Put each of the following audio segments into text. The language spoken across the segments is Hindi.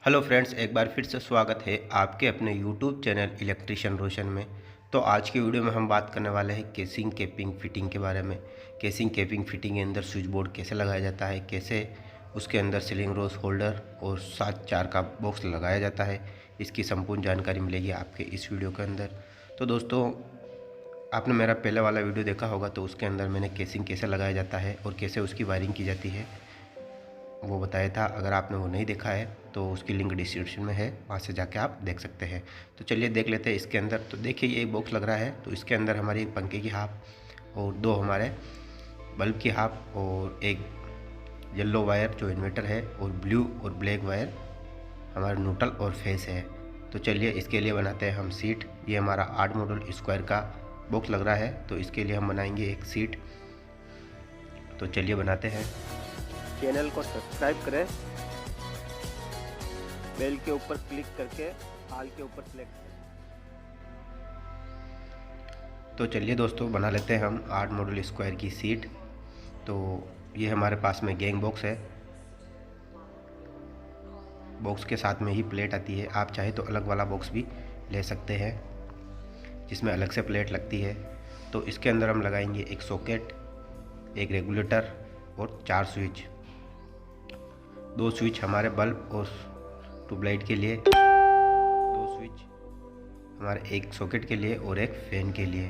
हेलो फ्रेंड्स, एक बार फिर से स्वागत है आपके अपने यूट्यूब चैनल इलेक्ट्रिशियन रोशन में। तो आज की वीडियो में हम बात करने वाले हैं केसिंग कैपिंग फिटिंग के बारे में। केसिंग कैपिंग फिटिंग के अंदर स्विच बोर्ड कैसे लगाया जाता है, कैसे उसके अंदर सीलिंग रोज होल्डर और 7 4 का बॉक्स लगाया जाता है, इसकी संपूर्ण जानकारी मिलेगी आपके इस वीडियो के अंदर। तो दोस्तों, आपने मेरा पहले वाला वीडियो देखा होगा, तो उसके अंदर मैंने केसिंग कैसे लगाया जाता है और कैसे उसकी वायरिंग की जाती है वो बताया था। अगर आपने वो नहीं देखा है तो उसकी लिंक डिस्क्रिप्शन में है, वहाँ से जाके आप देख सकते हैं। तो चलिए देख लेते हैं इसके अंदर। तो देखिए, ये एक बॉक्स लग रहा है, तो इसके अंदर हमारी एक पंखे की हाफ और 2 हमारे बल्ब की हाफ और एक येलो वायर जो इन्वर्टर है और ब्लू और ब्लैक वायर हमारा न्यूट्रल और फेस है। तो चलिए इसके लिए बनाते हैं हम सीट। ये हमारा 8 मॉडल स्क्वायर का बॉक्स लग रहा है, तो इसके लिए हम बनाएंगे एक सीट। तो चलिए बनाते हैं। चैनल को सब्सक्राइब करें, बेल के ऊपर क्लिक करके ऑल के ऊपर सेलेक्ट करें। तो चलिए दोस्तों, बना लेते हैं हम 8 मॉडल स्क्वायर की सीट। तो ये हमारे पास में गैंग बॉक्स है। बॉक्स के साथ में ही प्लेट आती है, आप चाहे तो अलग वाला बॉक्स भी ले सकते हैं जिसमें अलग से प्लेट लगती है। तो इसके अंदर हम लगाएंगे एक सॉकेट, एक रेगुलेटर और 4 स्विच। 2 स्विच हमारे बल्ब और ट्यूबलाइट के लिए, 2 स्विच हमारे एक सॉकेट के लिए और एक फ़ैन के लिए।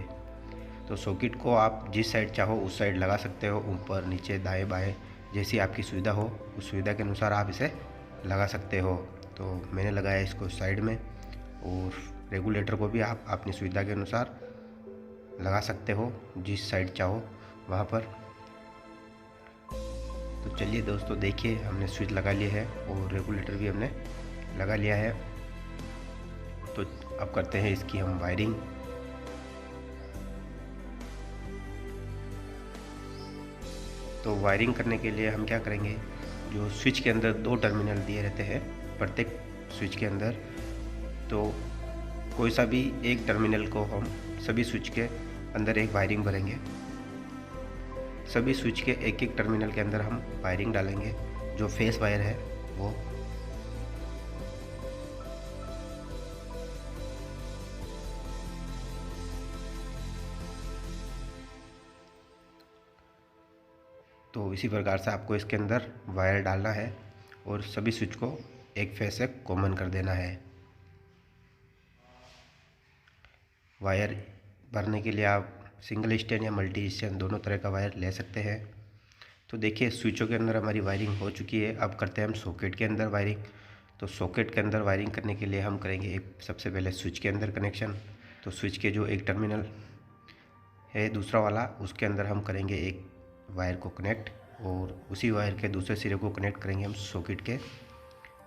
तो सॉकेट को आप जिस साइड चाहो उस साइड लगा सकते हो, ऊपर नीचे दाएं बाएं, जैसी आपकी सुविधा हो उस सुविधा के अनुसार आप इसे लगा सकते हो। तो मैंने लगाया इसको साइड में, और रेगुलेटर को भी आप अपनी सुविधा के अनुसार लगा सकते हो जिस साइड चाहो वहाँ पर। तो चलिए दोस्तों, देखिए हमने स्विच लगा लिए है और रेगुलेटर भी हमने लगा लिया है। तो अब करते हैं इसकी हम वायरिंग। तो वायरिंग करने के लिए हम क्या करेंगे, जो स्विच के अंदर 2 टर्मिनल दिए रहते हैं प्रत्येक स्विच के अंदर, तो कोई सा भी एक टर्मिनल को हम सभी स्विच के अंदर एक वायरिंग भरेंगे। सभी स्विच के एक एक टर्मिनल के अंदर हम वायरिंग डालेंगे। जो फेस वायर है वो तो इसी प्रकार से आपको इसके अंदर वायर डालना है और सभी स्विच को एक फेस से कॉमन कर देना है। वायर भरने के लिए आप सिंगल स्टैंड या मल्टी स्टैंड दोनों तरह का वायर ले सकते हैं। तो देखिए, स्विचों के अंदर हमारी वायरिंग हो चुकी है। अब करते हैं हम सॉकेट के अंदर वायरिंग। तो सॉकेट के अंदर वायरिंग करने के लिए हम करेंगे एक सबसे पहले स्विच के अंदर कनेक्शन। तो स्विच के जो एक टर्मिनल है दूसरा वाला, उसके अंदर हम करेंगे एक वायर को कनेक्ट, और उसी वायर के दूसरे सिरे को कनेक्ट करेंगे हम सॉकेट के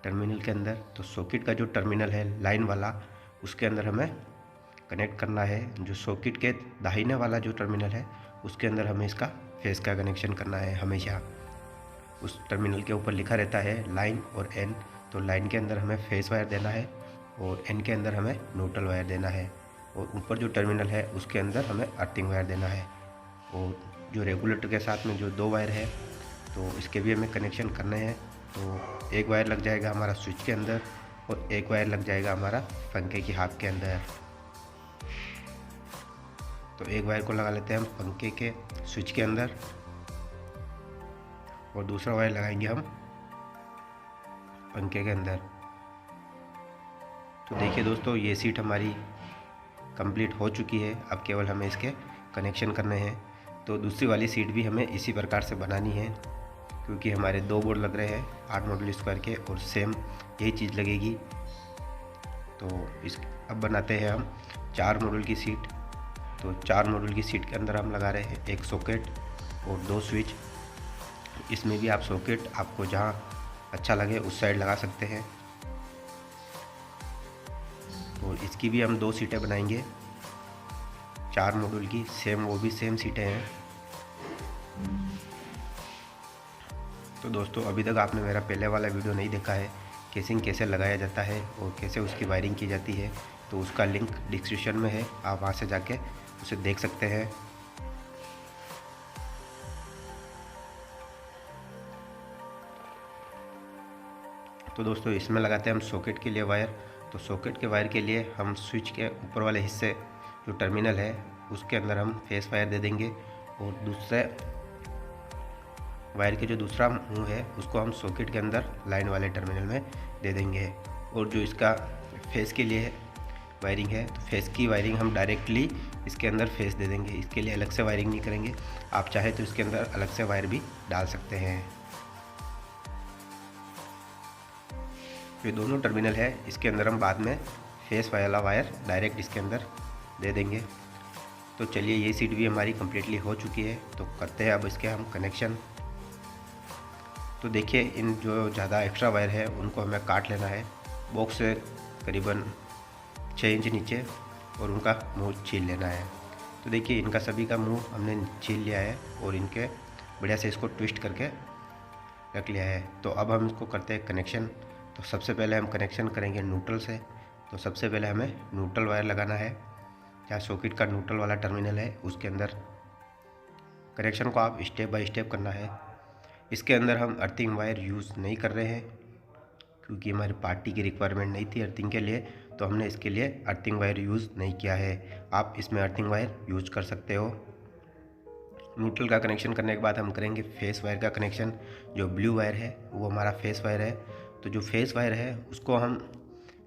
टर्मिनल के अंदर। तो सॉकेट का जो टर्मिनल है लाइन वाला, उसके अंदर हमें कनेक्ट करना है। जो सॉकेट के दाहिने वाला जो टर्मिनल है उसके अंदर हमें इसका फेस का कनेक्शन करना है। हमेशा उस टर्मिनल के ऊपर लिखा रहता है लाइन और एन, तो लाइन के अंदर हमें फेस वायर देना है और एन के अंदर हमें न्यूट्रल वायर देना है, और ऊपर जो टर्मिनल है उसके अंदर हमें अर्थिंग वायर देना है। और जो रेगुलेटर के साथ में जो 2 वायर है, तो इसके भी हमें कनेक्शन करने हैं। तो एक वायर लग जाएगा हमारा स्विच के अंदर और एक वायर लग जाएगा हमारा पंखे की हाफ के अंदर। तो एक वायर को लगा लेते हैं हम पंखे के स्विच के अंदर और दूसरा वायर लगाएंगे हम पंखे के अंदर। तो देखिए दोस्तों, ये सीट हमारी कंप्लीट हो चुकी है। अब केवल हमें इसके कनेक्शन करने हैं। तो दूसरी वाली सीट भी हमें इसी प्रकार से बनानी है, क्योंकि हमारे 2 बोर्ड लग रहे हैं 8 मॉडल स्क्वायर के और सेम यही चीज़ लगेगी। तो अब बनाते हैं हम 4 मॉडल की सीट। तो 4 मॉडल की सीट के अंदर हम लगा रहे हैं एक सॉकेट और 2 स्विच। इसमें भी आप सॉकेट आपको जहाँ अच्छा लगे उस साइड लगा सकते हैं। और इसकी भी हम 2 सीटें बनाएंगे 4 मॉडल की, सेम वो भी सेम सीटें हैं। तो दोस्तों, अभी तक आपने मेरा पहले वाला वीडियो नहीं देखा है केसिंग कैसे लगाया जाता है और कैसे उसकी वायरिंग की जाती है, तो उसका लिंक डिस्क्रिप्शन में है, आप वहाँ से जाके उसे देख सकते हैं। तो दोस्तों इसमें लगाते हैं हम सॉकेट के लिए वायर। तो सॉकेट के वायर के लिए हम स्विच के ऊपर वाले हिस्से जो टर्मिनल है उसके अंदर हम फेस वायर दे देंगे, और दूसरे वायर के जो दूसरा मुंह है उसको हम सॉकेट के अंदर लाइन वाले टर्मिनल में दे देंगे। और जो इसका फेस के लिए वायरिंग है, तो फेस की वायरिंग हम डायरेक्टली इसके अंदर फेस दे देंगे, इसके लिए अलग से वायरिंग नहीं करेंगे। आप चाहे तो इसके अंदर अलग से वायर भी डाल सकते हैं। ये दोनों टर्मिनल है, इसके अंदर हम बाद में फेस वाला वायर डायरेक्ट इसके अंदर दे देंगे। तो चलिए ये सीट भी हमारी कम्प्लीटली हो चुकी है, तो करते हैं अब इसके हम कनेक्शन। तो देखिए इन जो ज़्यादा एक्स्ट्रा वायर है उनको हमें काट लेना है बॉक्स से करीबन 6 इंच नीचे, और उनका मुंह छील लेना है। तो देखिए इनका सभी का मुंह हमने छील लिया है और इनके बढ़िया से इसको ट्विस्ट करके रख लिया है। तो अब हम इसको करते हैं कनेक्शन। तो सबसे पहले हम कनेक्शन करेंगे न्यूट्रल से। तो सबसे पहले हमें न्यूट्रल वायर लगाना है, जहाँ सॉकेट का न्यूट्रल वाला टर्मिनल है उसके अंदर। कनेक्शन को आप स्टेप बाय स्टेप करना है। इसके अंदर हम अर्थिंग वायर यूज़ नहीं कर रहे हैं, क्योंकि हमारी पार्टी की रिक्वायरमेंट नहीं थी अर्थिंग के लिए, तो हमने इसके लिए अर्थिंग वायर यूज़ नहीं किया है। आप इसमें अर्थिंग वायर यूज़ कर सकते हो। न्यूट्रल का कनेक्शन करने के बाद हम करेंगे फेस वायर का कनेक्शन। जो ब्लू वायर है वो हमारा फेस वायर है। तो जो फेस वायर है उसको हम,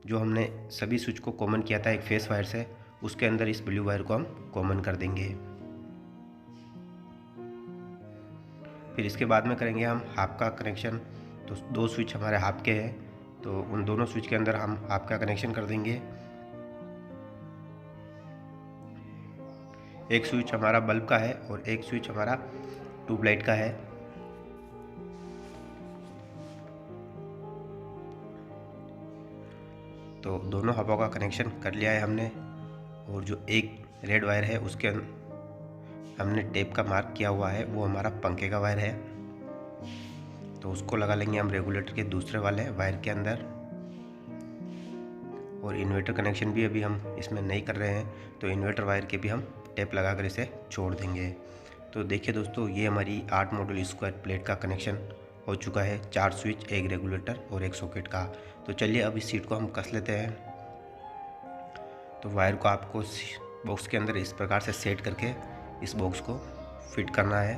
जो हमने सभी स्विच को कॉमन किया था एक फेस वायर से, उसके अंदर इस ब्लू वायर को हम कॉमन कर देंगे। फिर इसके बाद में करेंगे हम हाफ का कनेक्शन। तो 2 स्विच हमारे हाफ के हैं, तो उन दोनों स्विच के अंदर हम हाफ का कनेक्शन कर देंगे। एक स्विच हमारा बल्ब का है और एक स्विच हमारा ट्यूबलाइट का है। तो दोनों हवा का कनेक्शन कर लिया है हमने, और जो एक रेड वायर है उसके हमने टेप का मार्क किया हुआ है, वो हमारा पंखे का वायर है। तो उसको लगा लेंगे हम रेगुलेटर के दूसरे वाले वायर के अंदर। और इन्वर्टर कनेक्शन भी अभी हम इसमें नहीं कर रहे हैं, तो इन्वर्टर वायर के भी हम टेप लगाकर इसे छोड़ देंगे। तो देखिए दोस्तों, ये हमारी 8 मॉड्यूल स्क्वायर प्लेट का कनेक्शन हो चुका है, 4 स्विच, एक रेगुलेटर और एक सॉकेट का। तो चलिए अब इस सीट को हम कस लेते हैं। तो वायर को आपको बॉक्स के अंदर इस प्रकार से सेट करके इस बॉक्स को फिट करना है।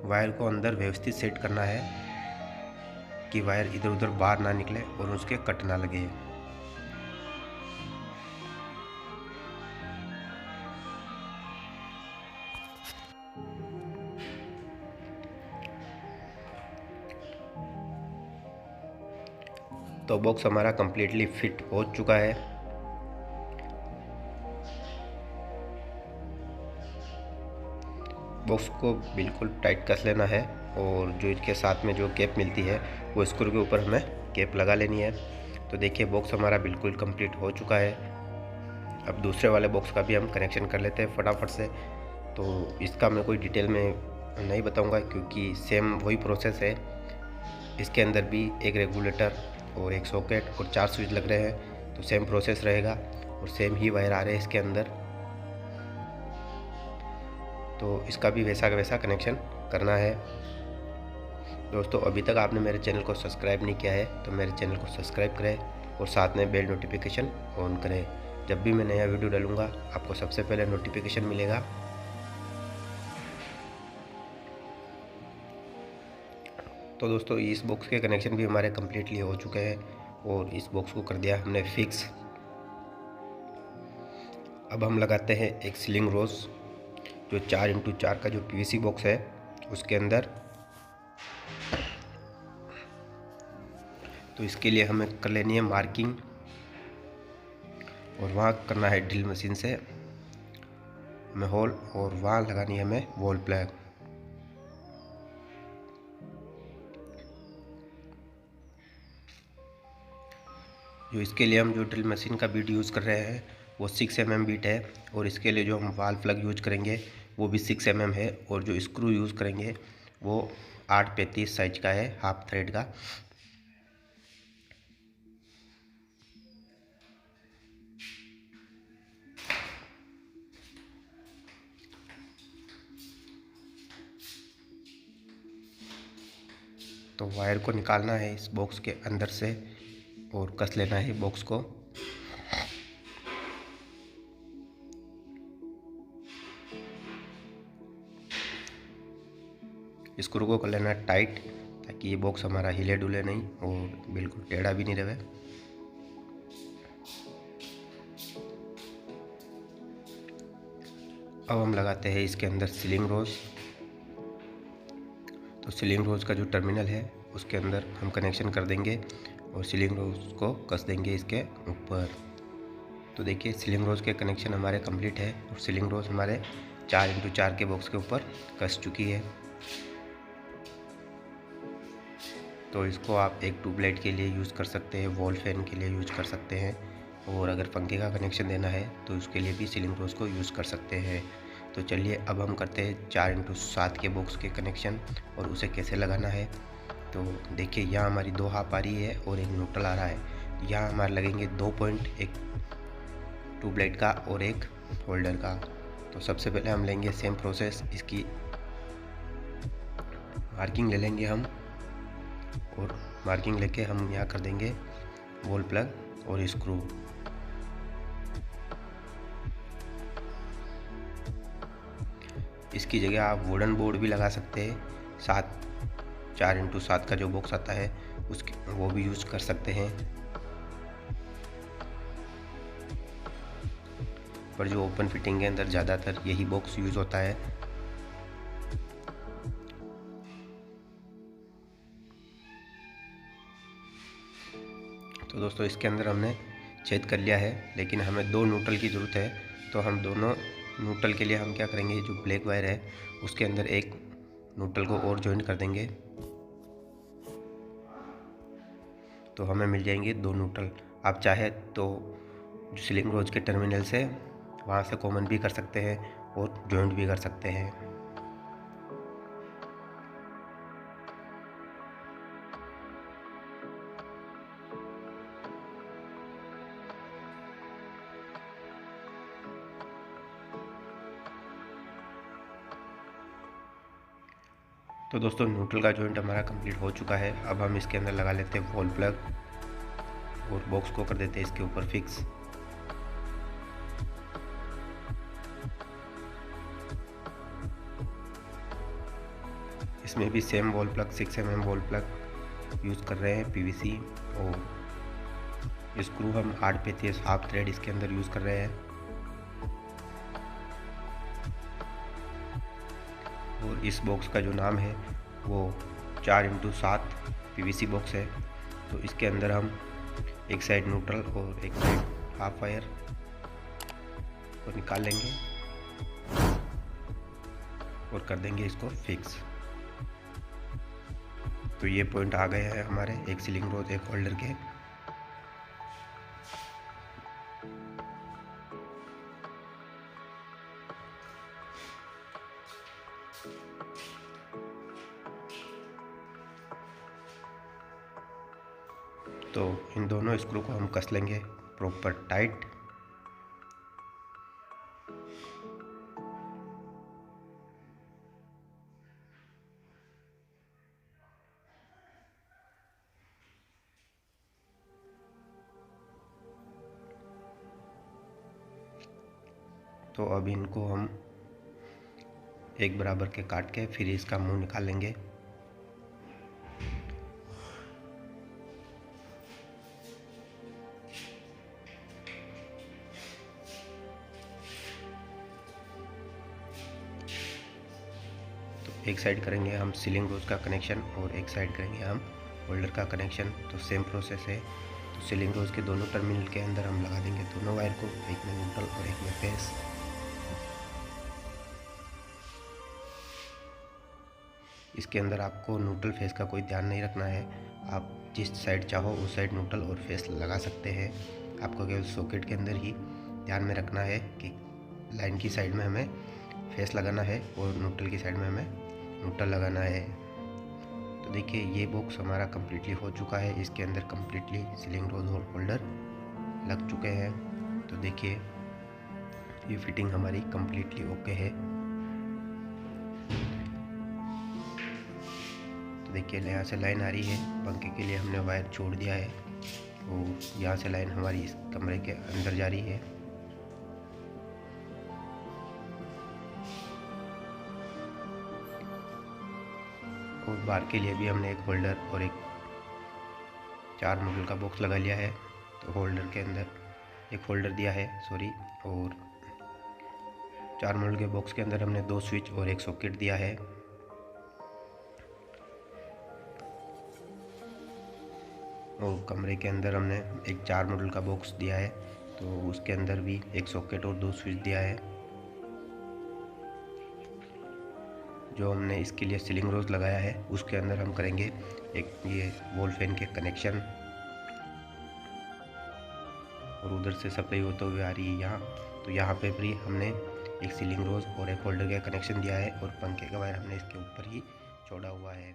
वायर को अंदर व्यवस्थित सेट करना है कि वायर इधर उधर बाहर ना निकले और उसके कट ना लगे। तो बॉक्स हमारा कम्प्लीटली फिट हो चुका है। बॉक्स को बिल्कुल टाइट कस लेना है, और जो इसके साथ में जो कैप मिलती है वो स्क्रू के ऊपर हमें कैप लगा लेनी है। तो देखिए बॉक्स हमारा बिल्कुल कंप्लीट हो चुका है। अब दूसरे वाले बॉक्स का भी हम कनेक्शन कर लेते हैं फटाफट से। तो इसका मैं कोई डिटेल में नहीं बताऊंगा, क्योंकि सेम वही प्रोसेस है। इसके अंदर भी एक रेगुलेटर और एक सॉकेट और 4 स्विच लग रहे हैं, तो सेम प्रोसेस रहेगा और सेम ही वायर आ रहे हैं इसके अंदर। तो इसका भी वैसा का वैसा कनेक्शन करना है। दोस्तों, अभी तक आपने मेरे चैनल को सब्सक्राइब नहीं किया है तो मेरे चैनल को सब्सक्राइब करें और साथ में बेल नोटिफिकेशन ऑन करें। जब भी मैं नया वीडियो डालूंगा आपको सबसे पहले नोटिफिकेशन मिलेगा। तो दोस्तों, इस बॉक्स के कनेक्शन भी हमारे कम्प्लीटली हो चुके हैं और इस बॉक्स को कर दिया हमने फिक्स। अब हम लगाते हैं एक सीलिंग रोज, जो 4x4 का जो पीवीसी बॉक्स है उसके अंदर। तो इसके लिए हमें कर लेनी है मार्किंग, और वहाँ करना है ड्रिल मशीन से हमें होल, और वहाँ लगानी है हमें वॉल प्लग। जो इसके लिए हम जो ड्रिल मशीन का बीट यूज़ कर रहे हैं वो 6 mm बीट है, और इसके लिए जो हम वाल प्लग यूज करेंगे वो भी 6 mm है, और जो स्क्रू यूज़ करेंगे वो 8/35 साइज का है, हाफ थ्रेड का। तो वायर को निकालना है इस बॉक्स के अंदर से और कस लेना है बॉक्स को। स्क्रू को कर लेना है टाइट, ताकि ये बॉक्स हमारा हिले डुले नहीं और बिल्कुल टेढ़ा भी नहीं रहे। अब हम लगाते हैं इसके अंदर सीलिंग रोज। तो सीलिंग रोज का जो टर्मिनल है उसके अंदर हम कनेक्शन कर देंगे और सीलिंग रोज को कस देंगे इसके ऊपर। तो देखिए सीलिंग रोज के कनेक्शन हमारे कंप्लीट है और सीलिंग रोज हमारे 4x4 के बॉक्स के ऊपर कस चुकी है। तो इसको आप एक ट्यूबलाइट के लिए यूज़ कर सकते हैं, वॉल फैन के लिए यूज़ कर सकते हैं, और अगर पंखे का कनेक्शन देना है तो उसके लिए भी सीलिंग रोज को यूज़ कर सकते हैं। तो चलिए अब हम करते हैं 4x7 के बॉक्स के कनेक्शन और उसे कैसे लगाना है। तो देखिए यहाँ हमारी 2 हाफ आ रही है और एक न्यूट्रल आ रहा है। यहाँ हमारे लगेंगे 2 पॉइंट, एक ट्यूबलाइट का और एक होल्डर का। तो सबसे पहले हम लेंगे सेम प्रोसेस, इसकी मार्किंग ले लेंगे हम, और मार्किंग लेके हम यहाँ कर देंगे वॉल प्लग और स्क्रू। इसकी जगह आप वुडन बोर्ड भी लगा सकते हैं, 4x7 का जो बॉक्स आता है उसके वो भी यूज़ कर सकते हैं। पर जो ओपन फिटिंग के अंदर ज़्यादातर यही बॉक्स यूज़ होता है। तो दोस्तों इसके अंदर हमने छेद कर लिया है, लेकिन हमें 2 न्यूट्रल की ज़रूरत है। तो हम दोनों न्यूट्रल के लिए हम क्या करेंगे, जो ब्लैक वायर है उसके अंदर एक न्यूट्रल को और जॉइन कर देंगे, तो हमें मिल जाएंगे 2 न्यूट्रल। आप चाहे तो जो सीलिंग रोज के टर्मिनल से वहाँ से कॉमन भी कर सकते हैं और जॉइंट भी कर सकते हैं। तो दोस्तों न्यूट्रल का जॉइंट हमारा कंप्लीट हो चुका है। अब हम इसके अंदर लगा लेते हैं वॉल प्लग और बॉक्स को कर देते हैं इसके ऊपर फिक्स। इसमें भी same wall plug 6 mm wall plug use कर रहे हैं पीवीसी, और स्क्रू हम 8/30 हाफ थ्रेड इसके अंदर यूज़ कर रहे हैं। और इस बॉक्स का जो नाम है वो 4x7 पीवीसी बॉक्स है। तो इसके अंदर हम एक साइड न्यूट्रल और एक साइड हाफ वायर को निकाल लेंगे और कर देंगे इसको फिक्स। तो ये पॉइंट आ गए हैं हमारे, एक सीलिंग रोज एक होल्डर के। तो इन दोनों स्क्रू को हम कस लेंगे प्रॉपर टाइट। तो अब इनको हम एक बराबर के काट के फिर इसका मुंह निकाल लेंगे। तो एक साइड करेंगे हम सीलिंग रोज का कनेक्शन और एक साइड करेंगे हम होल्डर का कनेक्शन। तो सेम प्रोसेस है। तो सीलिंग रोज के दोनों टर्मिनल के अंदर हम लगा देंगे दोनों वायर को, एक में न्यूट्रल और एक में फेस। इसके अंदर आपको न्यूट्रल फेस का कोई ध्यान नहीं रखना है, आप जिस साइड चाहो उस साइड न्यूट्रल और फेस लगा सकते हैं। आपको केवल सॉकेट के अंदर ही ध्यान में रखना है कि लाइन की साइड में हमें फेस लगाना है और न्यूट्रल की साइड में हमें न्यूट्रल लगाना है। तो देखिए ये बॉक्स हमारा कम्प्लीटली हो चुका है, इसके अंदर कम्प्लीटली सीलिंग रोज और होल्डर लग चुके हैं। तो देखिए ये फिटिंग हमारी कम्प्लीटली ओके है। देखिए यहाँ से लाइन आ रही है, पंखे के लिए हमने वायर छोड़ दिया है और यहाँ से लाइन हमारी इस कमरे के अंदर जा रही है। और बाहर के लिए भी हमने एक होल्डर और एक 4 मॉडल का बॉक्स लगा लिया है। तो होल्डर के अंदर एक होल्डर दिया है सॉरी, और 4 मॉडल के बॉक्स के अंदर हमने 2 स्विच और एक सॉकेट दिया है। और कमरे के अंदर हमने एक 4 मॉडल का बॉक्स दिया है, तो उसके अंदर भी एक सॉकेट और 2 स्विच दिया है। जो हमने इसके लिए सीलिंग रोज लगाया है उसके अंदर हम करेंगे एक ये वॉल फैन के कनेक्शन, और उधर से सप्लाई होते हुए आ रही है यहाँ। तो यहाँ पे भी हमने एक सीलिंग रोज और एक होल्डर का कनेक्शन दिया है, और पंखे का वायर हमने इसके ऊपर ही छोड़ा हुआ है।